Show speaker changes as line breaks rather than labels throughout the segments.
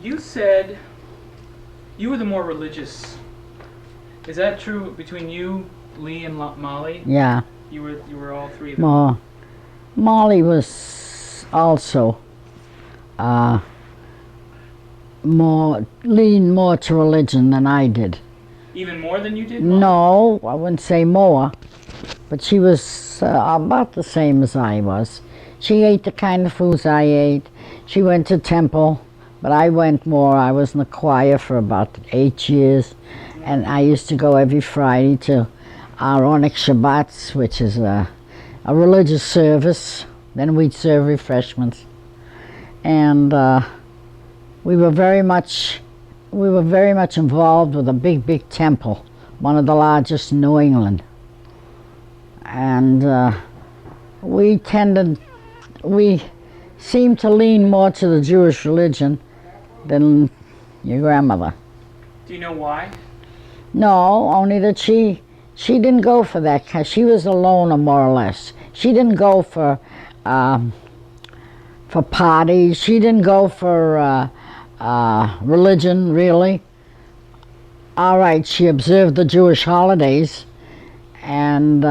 You said you were the more religious. Is that true between you, Lee, and Molly?
Yeah.
You were all three of them.
Molly was also leaned more to religion than I did.
Even more than you did, Molly?
No, I wouldn't say more, but she was about the same as I was. She ate the kind of foods I ate. She went to temple, but I went more. I was in the choir for about 8 years, and I used to go every Friday to our Onyx Shabbats, which is a religious service. Then we'd serve refreshments, and we were very much involved with a big temple, one of the largest in New England, and we seemed to lean more to the Jewish religion than your grandmother.
Do you know why?
No, only that she didn't go for that. She was a loner, more or less. She didn't go for parties. She didn't go for religion, really. All right, she observed the Jewish holidays, and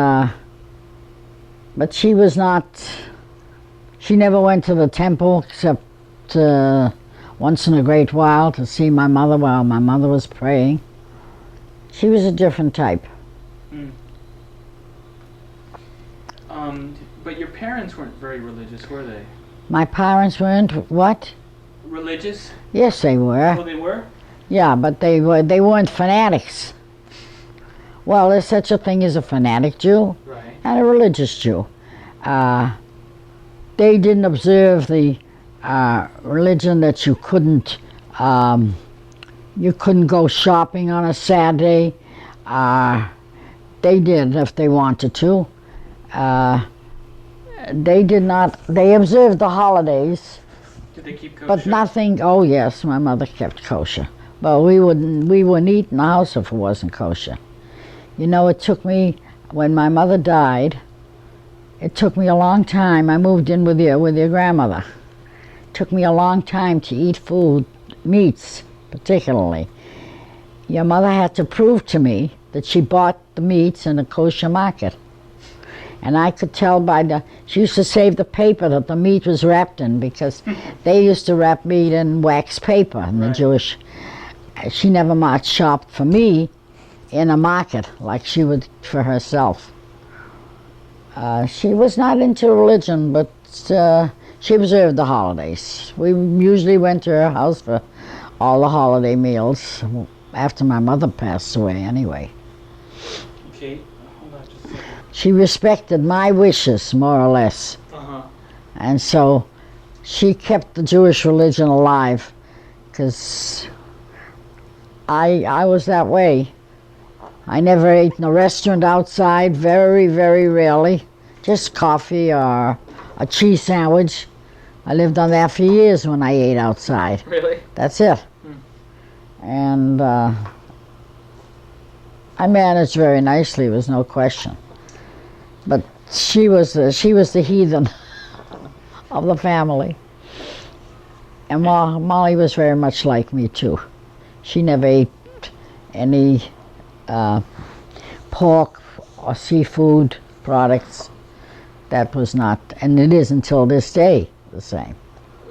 but she was not. She never went to the temple except once in a great while to see my mother while my mother was praying. She was a different type.
But your parents weren't very religious, were they?
My parents weren't what?
Religious?
Yes, they were.
Oh, they were?
Yeah, but they weren't fanatics. Well, there's such a thing as a fanatic Jew,
right,
and a religious Jew. They didn't observe the religion that you couldn't go shopping on a Saturday. They did if they wanted to. They did not. They observed the holidays.
Did they keep kosher?
But nothing. Oh yes, my mother kept kosher. But we wouldn't eat in the house if it wasn't kosher. You know, it took me, when my mother died, it took me a long time. I moved in with your grandmother. It took me a long time to eat food, meats particularly. Your mother had to prove to me that she bought the meats in a kosher market. And I could tell she used to save the paper that the meat was wrapped in, because they used to wrap meat in wax paper in the Jewish. She never shopped for me in a market like she would for herself. She was not into religion, but she observed the holidays. We usually went to her house for all the holiday meals, after my mother passed away anyway.
Okay, hold on just a second.
She respected my wishes, more or less. And so she kept the Jewish religion alive, because I was that way. I never ate in a restaurant outside, very, very rarely. Just coffee or a cheese sandwich. I lived on that for years when I ate outside.
Really?
That's it. And I managed very nicely, was no question. But she was the heathen of the family. And Molly was very much like me too. She never ate any pork or seafood products. That was not, and it is until this day, the same.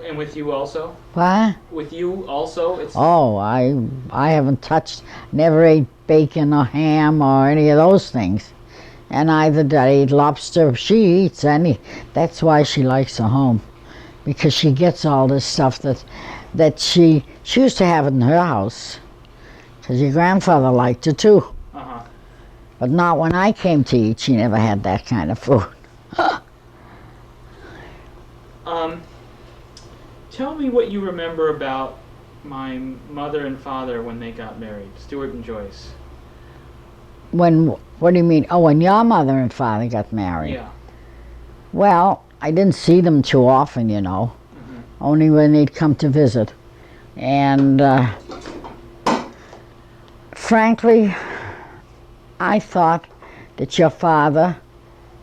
And with you also?
What?
With you also?
Oh, I haven't touched, never ate bacon or ham or any of those things. And either did I eat lobster. She eats any. That's why she likes a home, because she gets all this stuff that she used to have it in her house, because your grandfather liked it too. But not when I came to eat. She never had that kind of food.
Tell me what you remember about my mother and father when they got married, Stuart and Joyce.
What do you mean? Oh, when your mother and father got married?
Yeah.
Well, I didn't see them too often, you know. Only when they'd come to visit. And frankly, I thought that your father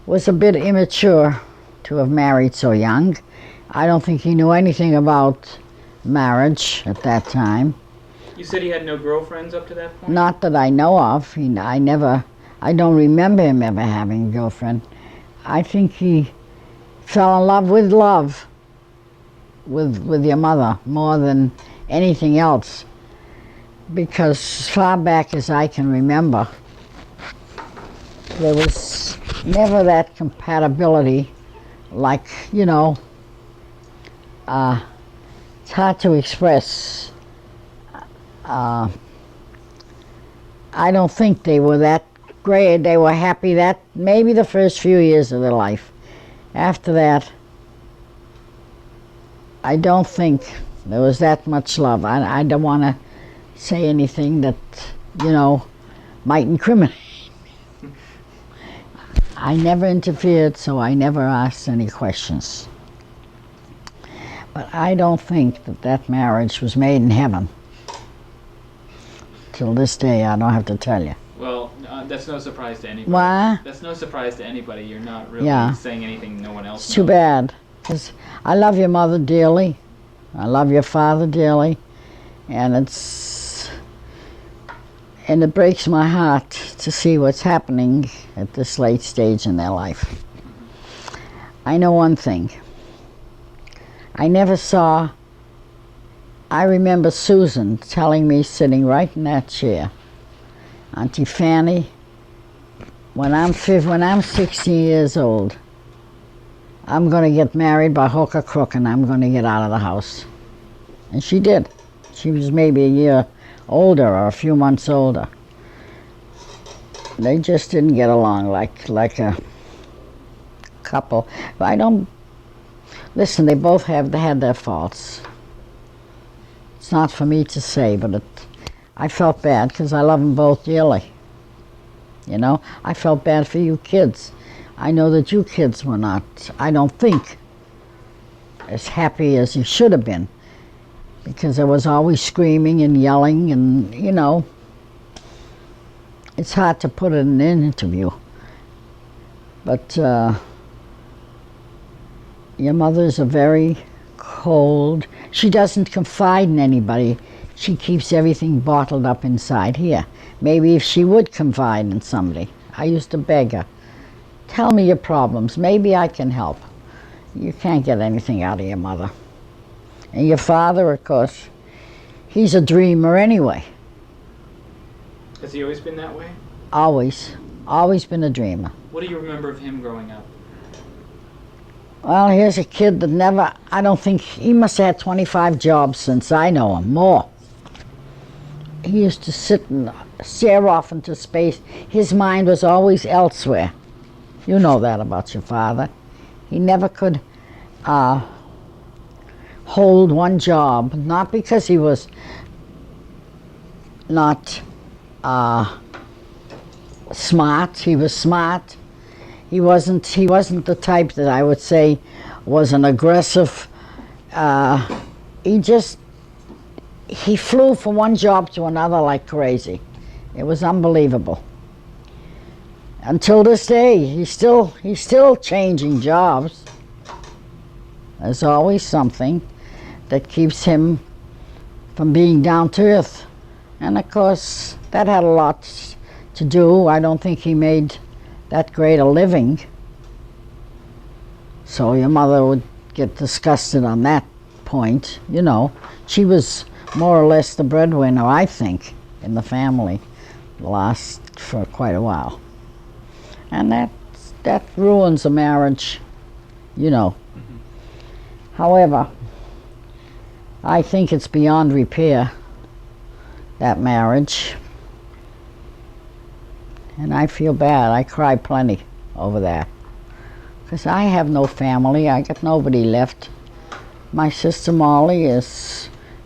was a bit immature to have married so young. I don't think he knew anything about marriage at that time.
You said he had no girlfriends up to that point?
Not that I know of. I don't remember him ever having a girlfriend. I think he fell in love with your mother more than anything else. Because as far back as I can remember, there was never that compatibility like, it's hard to express. I don't think they were that great. They were happy that maybe the first few years of their life. After that, I don't think there was that much love. I don't want to say anything that, might incriminate. I never interfered, so I never asked any questions. But I don't think that marriage was made in heaven. Till this day, I don't have to tell you.
Well, that's no surprise to anybody.
What?
That's no surprise to anybody. You're not really saying anything no one else knows.
It's too bad, because I love your mother dearly. I love your father dearly. And it breaks my heart to see what's happening at this late stage in their life. I know one thing. I remember Susan telling me, sitting right in that chair, Auntie Fannie, when I'm 16 years old, I'm going to get married by hook or crook and I'm going to get out of the house. And she did. She was maybe a year older or a few months older. They just didn't get along like a couple. Listen, they both had their faults. It's not for me to say, but I felt bad because I love them both dearly. I felt bad for you kids. I know that you kids were not, I don't think, as happy as you should have been, because there was always screaming and yelling and, it's hard to put it in an interview. But your mother's a very cold. She doesn't confide in anybody. She keeps everything bottled up inside here. Maybe if she would confide in somebody, I used to beg her, tell me your problems, maybe I can help. You can't get anything out of your mother. And your father, of course, he's a dreamer anyway.
Has he always been that way?
Always been a dreamer.
What do you remember of him growing up?
Well, here's a kid that I don't think, he must have had 25 jobs since I know him, more. He used to sit and stare off into space. His mind was always elsewhere. You know that about your father. He never could hold one job, not because he was not smart. He was smart. He wasn't the type that I would say was an aggressive. He flew from one job to another like crazy. It was unbelievable. Until this day, he's still changing jobs. There's always something that keeps him from being down to earth. And of course, that had a lot to do. I don't think he made that great a living. So your mother would get disgusted on that point. She was more or less the breadwinner, I think, in the family, last for quite a while. And that ruins a marriage, However, I think it's beyond repair, that marriage. And I feel bad. I cry plenty over that. Because I have no family. I got nobody left. My sister Molly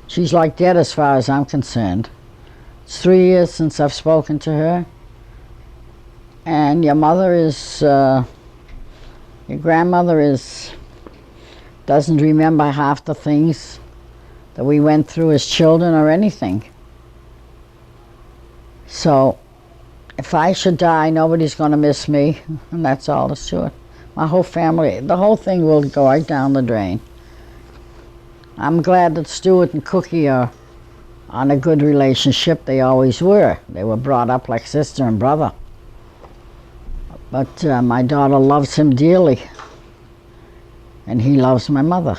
she's like dead as far as I'm concerned. It's 3 years since I've spoken to her. And your mother your grandmother doesn't remember half the things that we went through as children or anything. So, if I should die, nobody's going to miss me, and that's all that's to it. My whole family, the whole thing will go right down the drain. I'm glad that Stuart and Cookie are on a good relationship. They always were. They were brought up like sister and brother. But my daughter loves him dearly, and he loves my mother.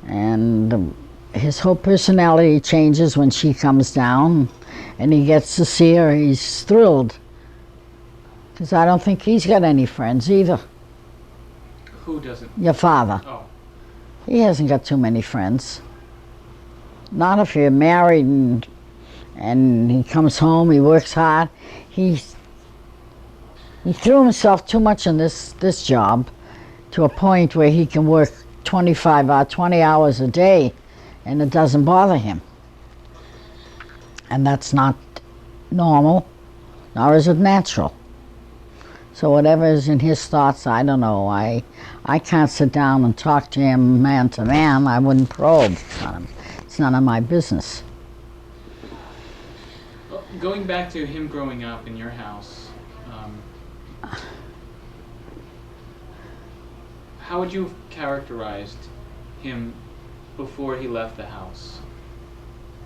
And his whole personality changes when she comes down, and he gets to see her. He's thrilled, because I don't think he's got any friends either.
Who doesn't?
Your father.
Oh.
He hasn't got too many friends. Not if you're married and he comes home, he works hard. He threw himself too much in this job to a point where he can work 20 hours a day and it doesn't bother him. And that's not normal, nor is it natural. So whatever is in his thoughts, I don't know. I can't sit down and talk to him man to man. I wouldn't probe. It's none of my business.
Well, going back to him growing up in your house, how would you have characterized him before he left the house?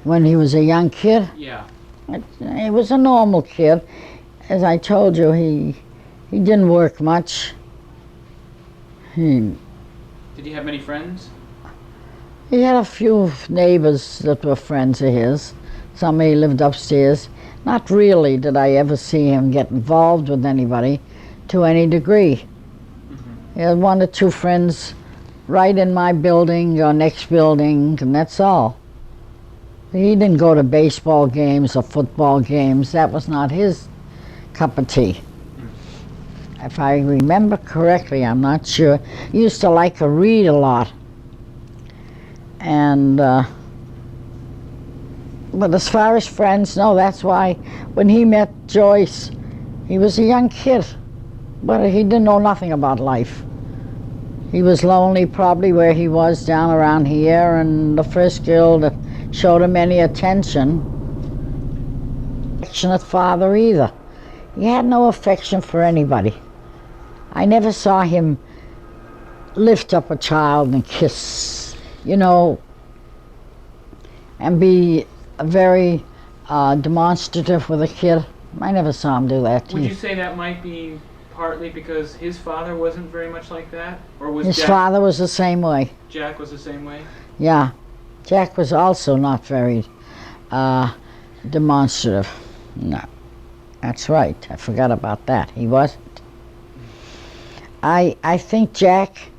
When he was a young kid?
Yeah.
He was a normal kid. As I told you, he didn't work much.
Did he have many friends?
He had a few neighbors that were friends of his. Somebody lived upstairs. Not really did I ever see him get involved with anybody to any degree. He had one or two friends right in my building or next building, and that's all. He didn't go to baseball games or football games. That was not his cup of tea. If I remember correctly, I'm not sure. He used to like to read a lot. And, but as far as friends, no, that's why when he met Joyce, he was a young kid, but he didn't know nothing about life. He was lonely probably where he was down around here, and the first girl that showed him any attention, affectionate father either. He had no affection for anybody. I never saw him lift up a child and kiss, you know, and be very demonstrative with a kid. I never saw him do that.
Would you say that might be partly because his father wasn't very much like that? Or was
his father was the same way.
Jack was the same way?
Yeah. Jack was also not very demonstrative. No. That's right. I forgot about that. He wasn't. I think Jack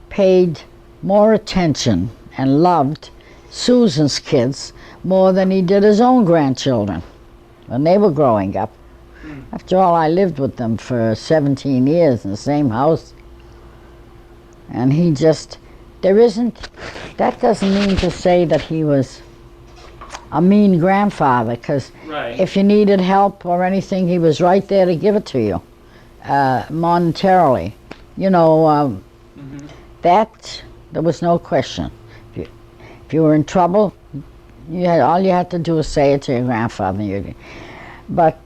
paid more attention and loved Susan's kids more than he did his own grandchildren when they were growing up. After all, I lived with them for 17 years in the same house. And he just, that doesn't mean to say that he was a mean grandfather, because if you needed help or anything, he was right there to give it to you, monetarily. You know, that, there was no question. If you were in trouble, all you had to do was say it to your grandfather. But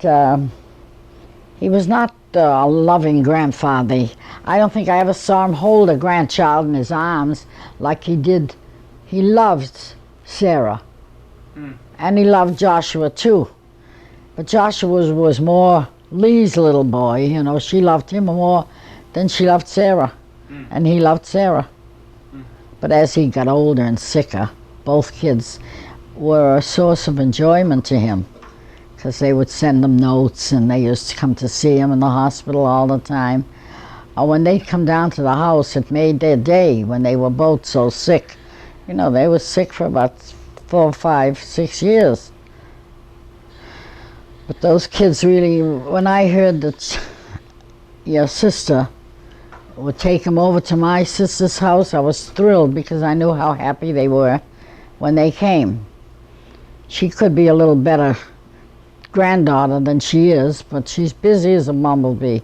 he was not a loving grandfather. I don't think I ever saw him hold a grandchild in his arms like he did. He loved Sarah. And he loved Joshua too. But Joshua was more Lee's little boy, you know. She loved him more than she loved Sarah. And he loved Sarah. But as he got older and sicker, both kids were a source of enjoyment to him, because they would send him notes and they used to come to see him in the hospital all the time. Or when they'd come down to the house, it made their day when they were both so sick. You know, they were sick for about 4, 5, 6 years. But those kids really, when I heard that your sister would take them over to my sister's house, I was thrilled, because I knew how happy they were when they came. She could be a little better granddaughter than she is, but she's busy as a bumblebee.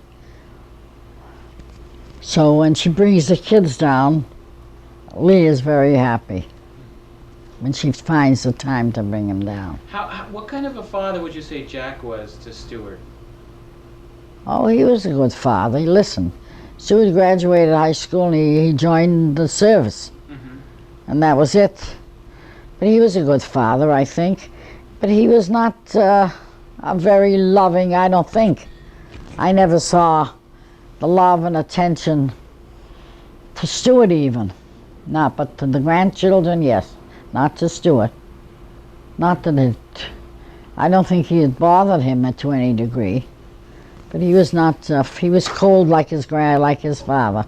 So when she brings the kids down, Lee is very happy when she finds the time to bring them down.
What kind of a father would you say Jack was to Stuart?
Oh, he was a good father. He listened. Stuart graduated high school and he joined the service. and that was it. But he was a good father, I think. But he was not a very loving, I don't think. I never saw the love and attention to Stuart even. Not, but to the grandchildren, yes. Not to Stuart. Not that it, I don't think he had bothered him to any degree. But he was not, he was cold like his father.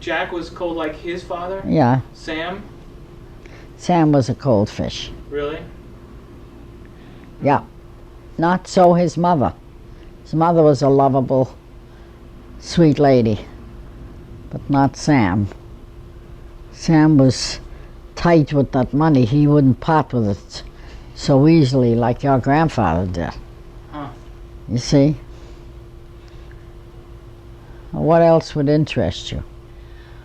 Jack was cold like his father?
Yeah.
Sam?
Sam was a cold fish.
Really?
Yeah. Not so his mother. His mother was a lovable, sweet lady. But not Sam. Sam was tight with that money. He wouldn't part with it so easily like your grandfather did.
Huh.
You see? What else would interest you?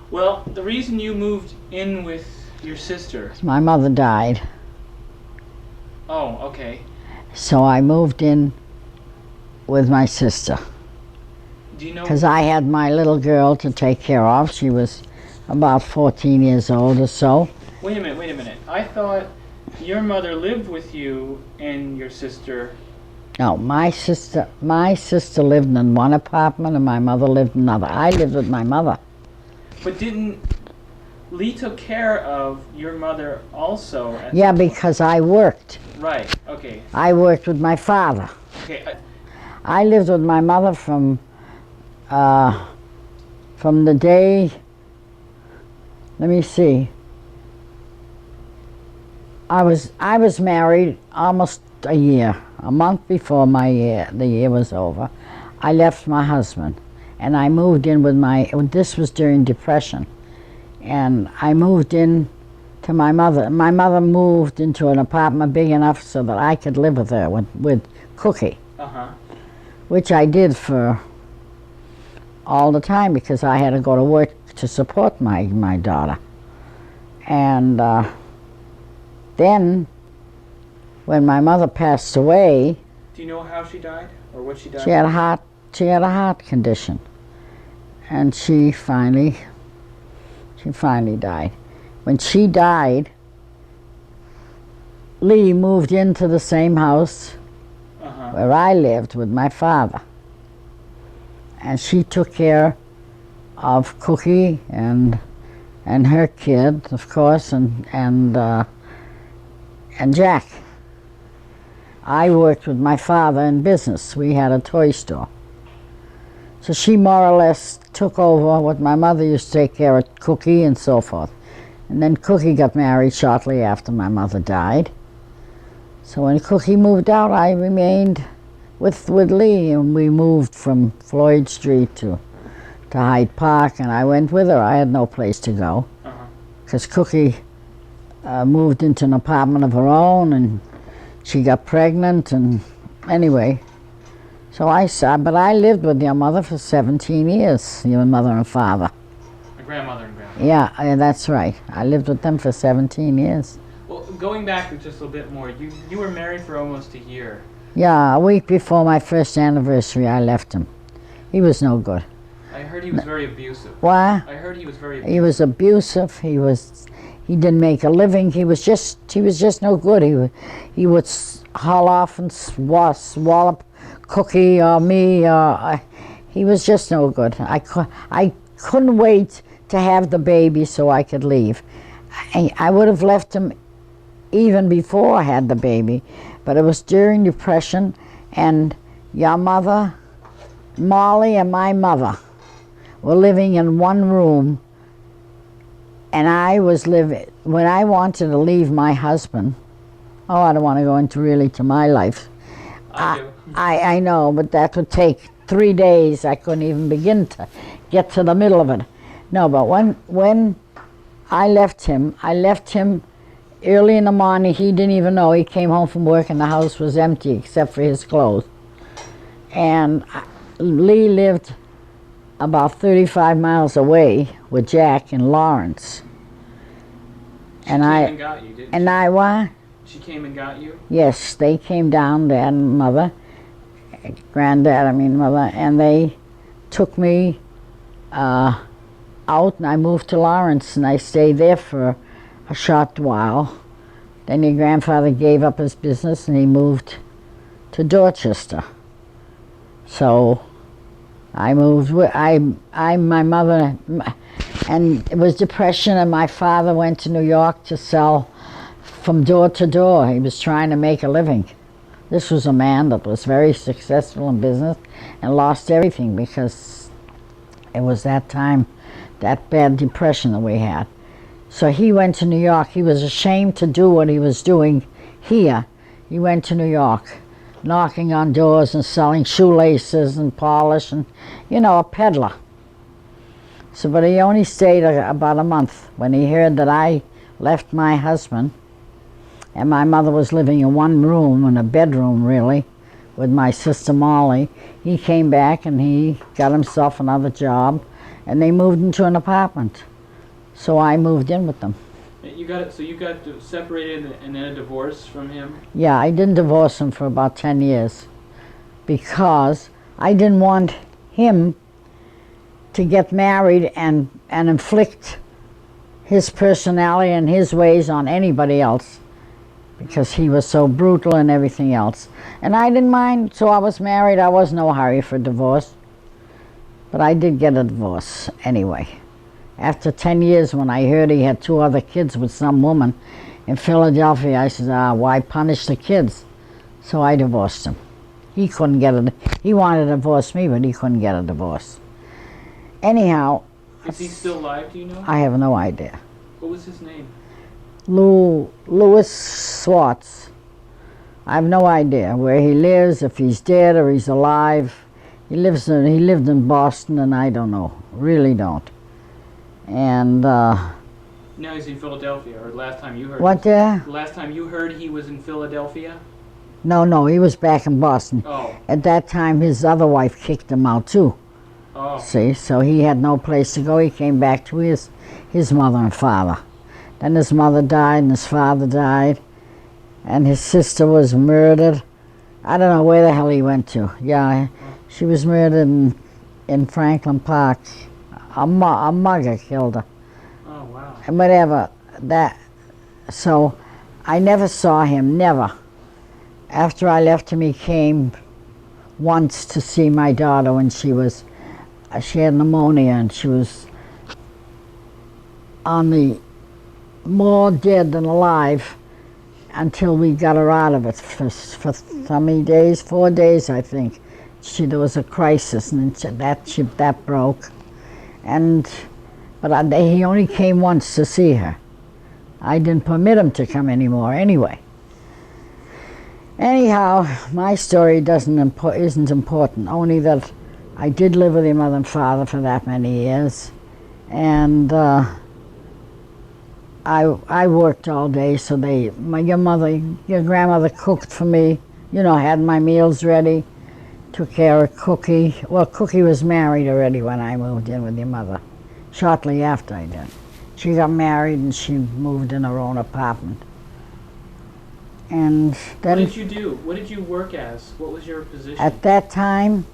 Well, the reason you moved in with your sister.
My mother died.
Oh, okay.
So I moved in with my sister.
Do you know?
Because I had my little girl to take care of. She was about 14 years old or so.
Wait a minute. I thought your mother lived with you and your sister.
No, my sister lived in one apartment and my mother lived in another. I lived with my mother.
But didn't Lee took care of your mother also?
Yeah, because I worked.
Right. Okay.
I worked with my father.
Okay.
I lived with my mother from the day. Let me see. I was married almost a year. A month before the year was over, I left my husband, and I moved in with this was during Depression, and I moved in to my mother. My mother moved into an apartment big enough so that I could live with her, with Cookie, which I did for all the time because I had to go to work to support my daughter. And then, when my mother passed away.
Do you know how she died or what she died?
She had a heart condition, and she finally died. When she died, Lee moved into the same house where I lived with my father, and she took care of Cookie and her kid, of course, and Jack. I worked with my father in business. We had a toy store. So she more or less took over what my mother used to take care of Cookie and so forth. And then Cookie got married shortly after my mother died. So when Cookie moved out, I remained with Lee, and we moved from Floyd Street to Hyde Park, and I went with her. I had no place to go because Cookie moved into an apartment of her own, and she got pregnant, and anyway, so but I lived with your mother for 17 years, your mother and father.
My grandmother and grandfather.
Yeah, that's right. I lived with them for 17 years.
Well, going back just a little bit more, you were married for almost a year.
Yeah, a week before my first anniversary, I left him. He was no good.
I heard he was very abusive.
What?
I heard he was very abusive.
He was abusive. He didn't make a living. He was just no good. He would haul off and swallow Cookie or me. He was just no good. I couldn't wait to have the baby so I could leave. I would have left him even before I had the baby, but it was during Depression, and your mother, Molly, and my mother were living in one room. And I was living, when I wanted to leave my husband, I don't want to go into my life. I know, but that would take 3 days. I couldn't even begin to get to the middle of it. No, but when I left him early in the morning. He didn't even know. He came home from work and the house was empty except for his clothes. And Lee lived about 35 miles away with Jack in Lawrence.
And she came and got you, didn't she?
I what?
She came and got you?
Yes, they came down, Dad and Mother, Granddad, mother, and they took me out and I moved to Lawrence and I stayed there for a short while. Then your grandfather gave up his business and he moved to Dorchester. So I moved with my mother, and it was depression, and my father went to New York to sell from door to door. He was trying to make a living. This was a man that was very successful in business and lost everything because it was that time, that bad depression that we had. So he went to New York. He was ashamed to do what he was doing here. He went to New York, knocking on doors and selling shoelaces and polish and, a peddler. So, but he only stayed about a month. When he heard that I left my husband and my mother was living in one room, in a bedroom really, with my sister Molly, he came back and he got himself another job and they moved into an apartment. So I moved in with them.
You got separated and then a divorce from him?
Yeah, I didn't divorce him for about 10 years because I didn't want him to get married and inflict his personality and his ways on anybody else because he was so brutal and everything else. And I didn't mind, so I was married. I was no hurry for divorce. But I did get a divorce anyway. After 10 years, when I heard he had 2 other kids with some woman in Philadelphia, I said, why punish the kids? So I divorced him. He couldn't get he wanted to divorce me, but he couldn't get a divorce. Anyhow.
Is he still alive, do you know?
I have no idea.
What was his name?
Louis Swartz. I have no idea where he lives, if he's dead or he's alive. He lived in Boston, and I don't know, really don't. And
now he's in Philadelphia, or last time you heard.
What there?
Last time you heard he was in Philadelphia?
No, he was back in Boston.
Oh.
At that time, his other wife kicked him out too.
Oh.
See, so he had no place to go. He came back to his mother and father. Then his mother died and his father died, and his sister was murdered. I don't know where the hell he went to. Yeah, she was murdered in Franklin Park. A mugger killed her.
Oh, wow.
And whatever. So I never saw him, never. After I left him, he came once to see my daughter when she had pneumonia and she was on the more dead than alive until we got her out of it for how many days? 4 days, I think. There was a crisis and that broke. But he only came once to see her. I didn't permit him to come anymore anyway. Anyhow, my story isn't important, only that I did live with your mother and father for that many years. And I worked all day, so your grandmother cooked for me, had my meals ready, took care of Cookie. Well, Cookie was married already when I moved in with your mother, shortly after I did. She got married and she moved in her own apartment. And then,
what did you do? What did you work as? What was your position?
At that time,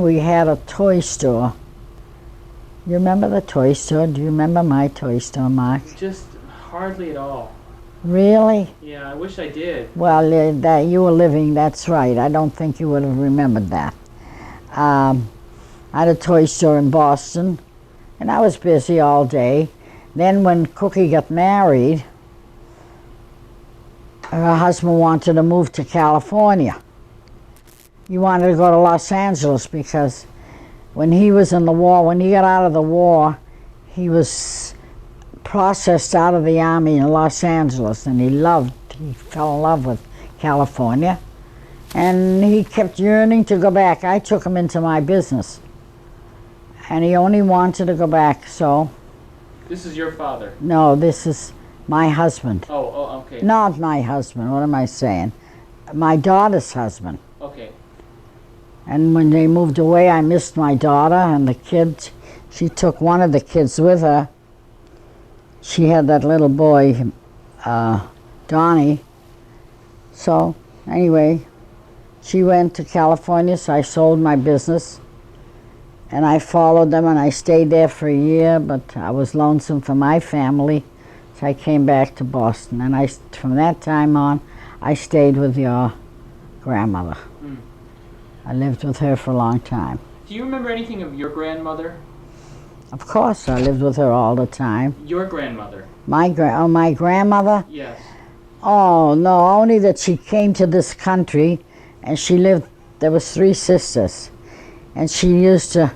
we had a toy store. You remember the toy store? Do you remember my toy store, Mark?
Just hardly at all.
Really?
Yeah, I wish I did.
Well, that you were living, that's right. I don't think you would have remembered that. I had a toy store in Boston, and I was busy all day. Then when Cookie got married, her husband wanted to move to California. He wanted to go to Los Angeles because when he was in the war, when he got out of the war, he was processed out of the army in Los Angeles, and he fell in love with California, and he kept yearning to go back. I took him into my business, and he only wanted to go back, so.
This is your father?
No, this is my husband.
Oh, okay.
Not my husband, what am I saying? My daughter's husband.
Okay.
And when they moved away, I missed my daughter and the kids. She took one of the kids with her. She had that little boy, Donnie. So anyway, she went to California, so I sold my business. And I followed them, and I stayed there for a year, but I was lonesome for my family, so I came back to Boston. And from that time on, I stayed with your grandmother.
Mm.
I lived with her for a long time.
Do you remember anything of your grandmother?
Of course, I lived with her all the time.
Your grandmother?
My grandmother?
Yes.
Oh, no, only that she came to this country, and she lived, there was 3 sisters. And she used to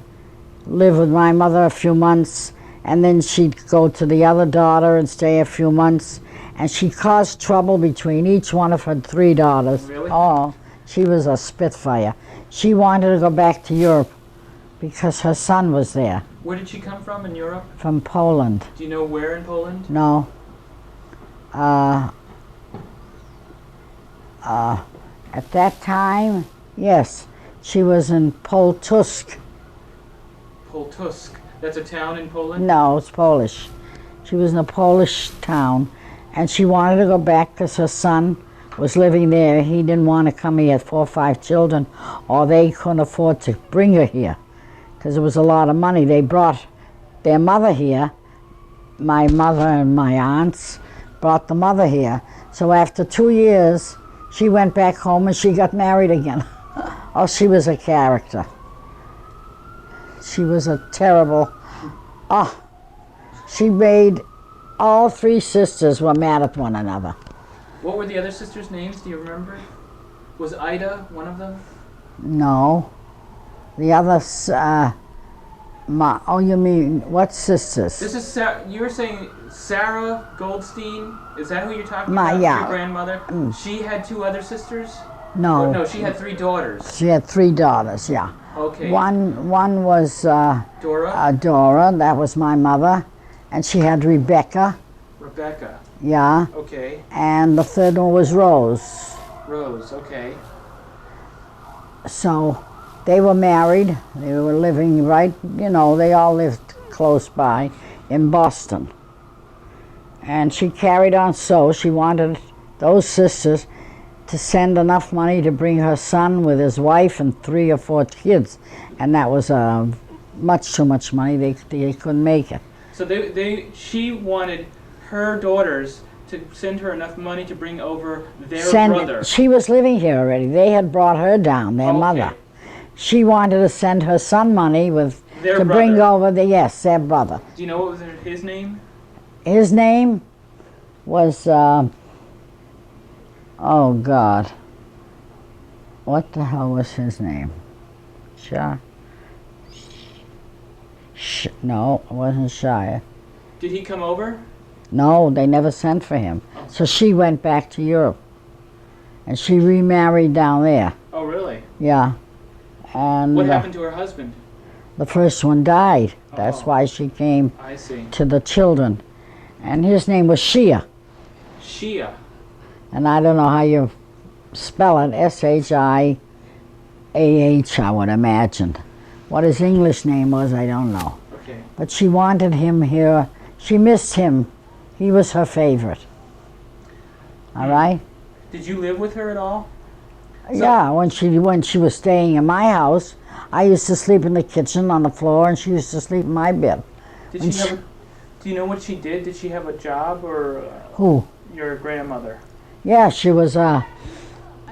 live with my mother a few months, and then she'd go to the other daughter and stay a few months. And she caused trouble between each one of her 3 daughters.
Really?
Oh, she was a spitfire. She wanted to go back to Europe because her son was there.
Where did she come from in Europe?
From Poland.
Do you know where in Poland?
No. At that time, yes, she was in Poltusk.
Poltusk. That's a town in Poland?
No, it's Polish. She was in a Polish town, and she wanted to go back because her son was living there. He didn't want to come. He had 4 or 5 children, or they couldn't afford to bring her here because it was a lot of money. They brought their mother here. My mother and my aunts brought the mother here. So after 2 years, she went back home and she got married again. Oh, she was a character. She was a terrible... she made... All 3 sisters were mad at one another.
What were the other sisters' names? Do you remember? Was Ida one of them?
No. The others... oh, you mean, what sisters?
This is you were saying Sarah Goldstein. Is that who you're talking about?
Yeah.
Your grandmother. She had 2 other sisters.
No.
Oh, no, she had 3 daughters.
She had 3 daughters. Yeah.
Okay.
One was
Dora.
Dora. That was my mother, and she had Rebecca.
Rebecca.
Yeah.
Okay.
And the third one was Rose.
Rose. Okay.
So they were married. They were living right, they all lived close by in Boston. And she carried on so. She wanted those sisters to send enough money to bring her son with his wife and 3 or 4 kids. And that was much too much money. They couldn't make it.
So she wanted her daughters to send her enough money to bring over their brother.
She was living here already. They had brought her down, their mother. She wanted to send her son money to bring over their brother.
Do you know what was his name?
His name was, oh God, what the hell was his name? No, it wasn't Shire.
Did he come over?
No, they never sent for him.
Oh.
So she went back to Europe, and she remarried down there.
Oh, really?
Yeah. And
what happened to her husband?
The first one died. That's
Oh.
why she came
I see.
to the children. And his name was Shia.
Shia.
And I don't know how you spell it. Shiaah, I would imagine. What his English name was, I don't know.
Okay.
But she wanted him here. She missed him. He was her favorite. All right?
Did you live with her at all?
Yeah, when she was staying in my house, I used to sleep in the kitchen on the floor, and she used to sleep in my bed.
Did she have? Do you know what she did? Did she have a job or?
Who?
Your grandmother.
Yeah, she was.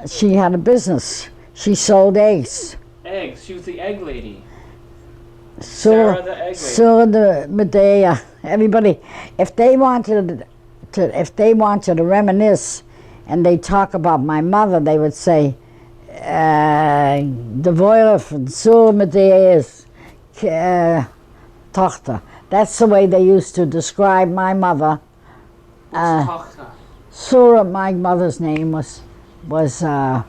She had a business. She sold eggs.
Eggs. She was the egg lady.
Sarah
the egg lady.
So the Medea. Everybody, if they wanted to reminisce, and they talk about my mother, they would say, "De Voiler van Zur Medea's Tochter." That's the way they used to describe my mother.
Tochter?
Sura, my mother's name was
Sarah.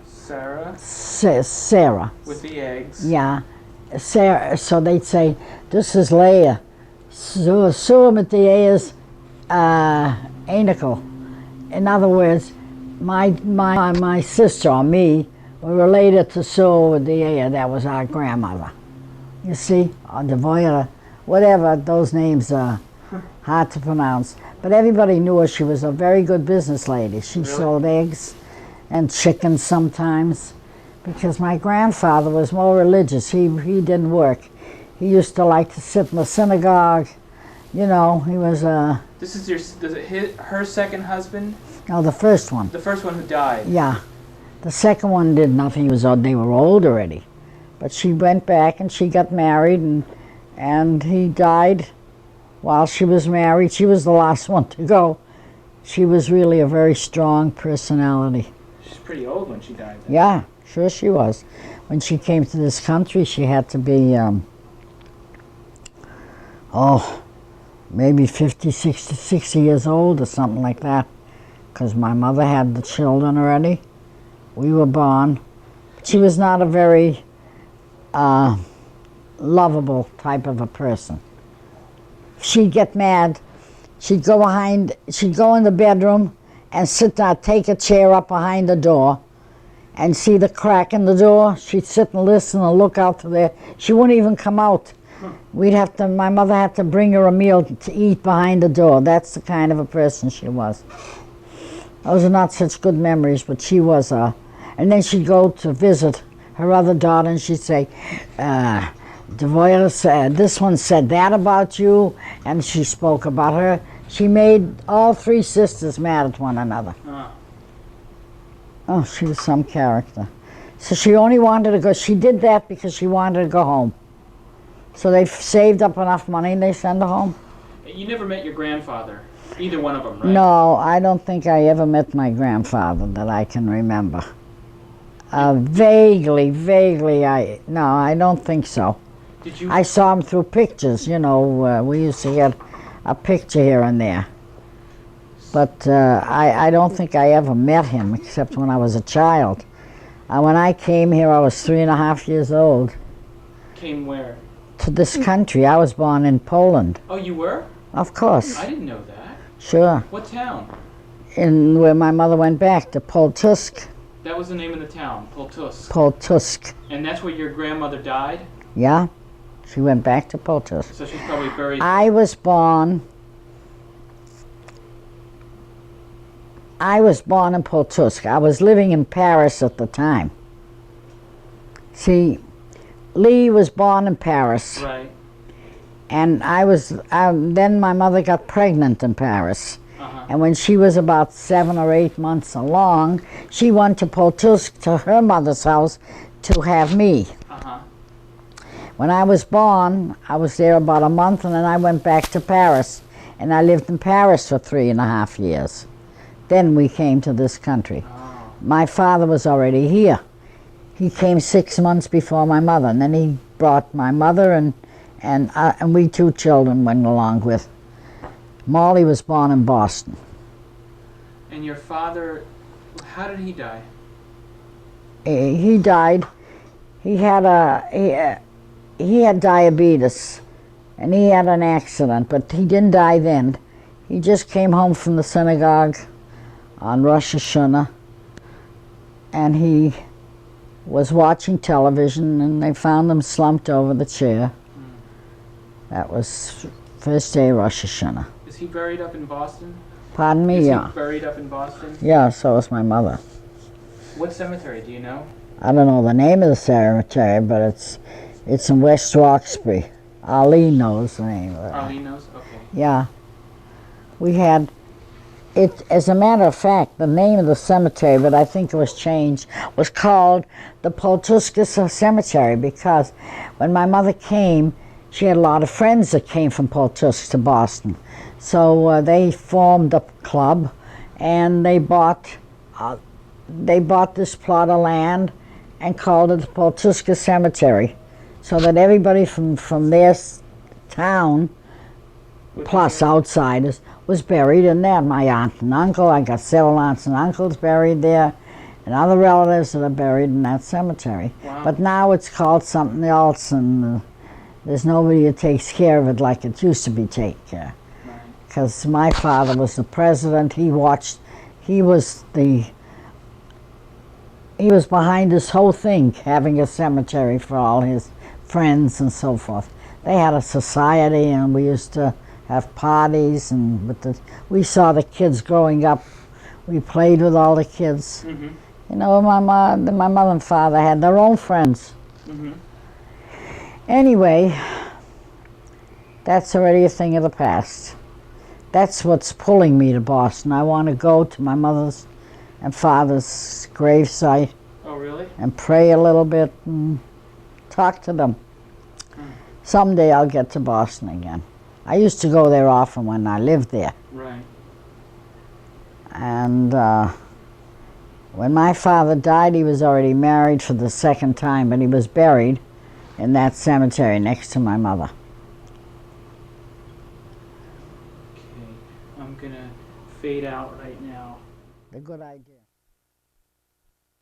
Sarah.
With the eggs.
Yeah, Sarah. So they'd say, "This is Leah." Sura Medea's Anakel. In other words, my sister or me were related to Sura Medea. That was our grandmother. You see, or De Voiler, whatever, those names are hard to pronounce. But everybody knew her. She was a very good business lady. She sold eggs and chickens sometimes, because my grandfather was more religious. He didn't work. He used to like to sit in the synagogue. You know, he was
This is her second husband?
no, the first one.
The first one who died.
Yeah. The second one did nothing. They were old already. But she went back and she got married, and he died while she was married. She was the last one to go. She was really a very strong personality.
She's pretty old when she died. Then.
Yeah, sure she was. When she came to this country, she had to be, maybe 50, 60 years old or something like that. Because my mother had the children already. We were born. She was not a very lovable type of a person. She'd get mad. She'd go in the bedroom and sit down, take a chair up behind the door and see the crack in the door. She'd sit and listen and look out to there. She wouldn't even come out. My mother had to bring her a meal to eat behind the door. That's the kind of a person she was. Those are not such good memories, but she was and then she'd go to visit her other daughter and she'd say, Devoya said, this one said that about you, and she spoke about her. She made all three sisters mad at one another. Oh, she was some character. So she only wanted to go, she did that because she wanted to go home. So they saved up enough money and they sent her home.
You never met your grandfather, either one of them, right?
No, I don't think I ever met my grandfather that I can remember. Vaguely, I don't think so.
Did you?
I saw him through pictures, you know, we used to get a picture here and there. But I don't think I ever met him except when I was a child. When I came here, I was 3.5 years old.
Came where?
To this country. I was born in Poland.
Oh, you were?
Of course.
I didn't know that.
Sure.
What town?
In where my mother went back, to Poltusk.
That was the name of the town, Poltusk.
Poltusk.
And that's where your grandmother died?
Yeah. She went back to Poltusk.
So she's probably buried.
I was born in Poltusk. I was living in Paris at the time. See, Lee was born in Paris.
Right.
And then my mother got pregnant in Paris.
Uh-huh.
And when she was about 7 or 8 months along, she went to Poltusk, to her mother's house, to have me.
Uh-huh.
When I was born, I was there about a month, and then I went back to Paris. And I lived in Paris for 3.5 years. Then we came to this country.
Oh.
My father was already here. He came 6 months before my mother, and then he brought my mother, and we 2 children went along with. Molly was born in Boston.
And your father, how did he die?
He died. He had diabetes, and he had an accident, but he didn't die then. He just came home from the synagogue on Rosh Hashanah, and he was watching television, and they found him slumped over the chair. That was first day Rosh Hashanah.
Is he buried up in Boston?
Pardon me?
Is
Yeah.
he buried up in Boston?
Yeah, so is my mother.
What cemetery, do you know?
I don't know the name of the cemetery, but it's in West Roxbury. Ali knows the name of it.
Arlene knows? Okay.
Yeah. We had it, as a matter of fact, the name of the cemetery, but I think it was changed, was called the Poltuska Cemetery, because when my mother came, she had a lot of friends that came from Poltusk to Boston. So they formed a club, and they bought this plot of land and called it the Poltuska Cemetery, so that everybody from their town, plus outsiders, was buried in there. My aunt and uncle, I got several aunts and uncles buried there, and other relatives that are buried in that cemetery.
Wow.
But now it's called something else, and there's nobody that takes care of it like it used to be taken care. Because my father was the president. He was behind this whole thing, having a cemetery for all his friends and so forth. They had a society, and we used to have parties, and we saw the kids growing up. We played with all the kids.
Mm-hmm.
You know, my mother and father had their own friends.
Mm-hmm.
Anyway, That's already a thing of the past. That's what's pulling me to Boston. I want to go to my mother's and father's gravesite
Oh, really?
and pray a little bit and talk to them. Someday I'll get to Boston again. I used to go there often when I lived there.
Right.
And when my father died, he was already married for the second time, but he was buried in that cemetery next to my mother.
Okay. I'm gonna fade out right now.
A good idea.